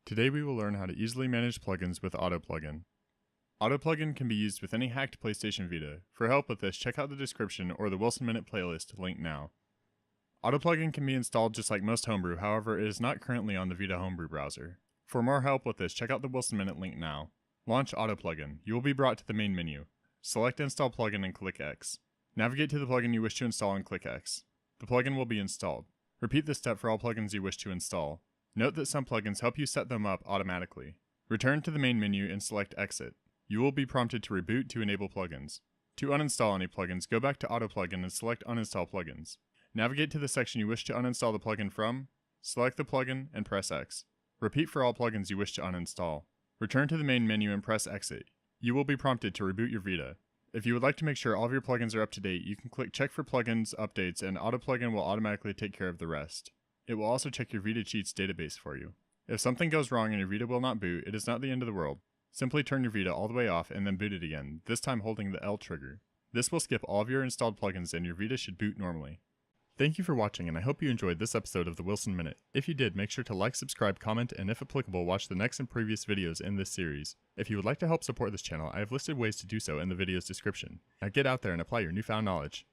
Today we will learn how to easily manage plugins with Autoplugin. Autoplugin can be used with any hacked PlayStation Vita. For help with this, check out the description or the Wilson Minute playlist linked now. Autoplugin can be installed just like most homebrew, however it is not currently on the Vita homebrew browser. For more help with this, check out the Wilson Minute link now. Launch Autoplugin. You will be brought to the main menu. Select Install Plugin and click X. Navigate to the plugin you wish to install and click X. The plugin will be installed. Repeat this step for all plugins you wish to install. Note that some plugins help you set them up automatically. Return to the main menu and select Exit. You will be prompted to reboot to enable plugins. To uninstall any plugins, go back to Autoplugin and select Uninstall Plugins. Navigate to the section you wish to uninstall the plugin from, select the plugin, and press X. Repeat for all plugins you wish to uninstall. Return to the main menu and press Exit. You will be prompted to reboot your Vita. If you would like to make sure all of your plugins are up to date, you can click Check for Plugins Updates and Autoplugin will automatically take care of the rest. It will also check your Vita Cheats database for you. If something goes wrong and your Vita will not boot, it is not the end of the world. Simply turn your Vita all the way off and then boot it again, this time holding the L trigger. This will skip all of your installed plugins and your Vita should boot normally. Thank you for watching, and I hope you enjoyed this episode of the Wilson Minute. If you did, make sure to like, subscribe, comment, and if applicable, watch the next and previous videos in this series. If you would like to help support this channel, I have listed ways to do so in the video's description. Now get out there and apply your newfound knowledge.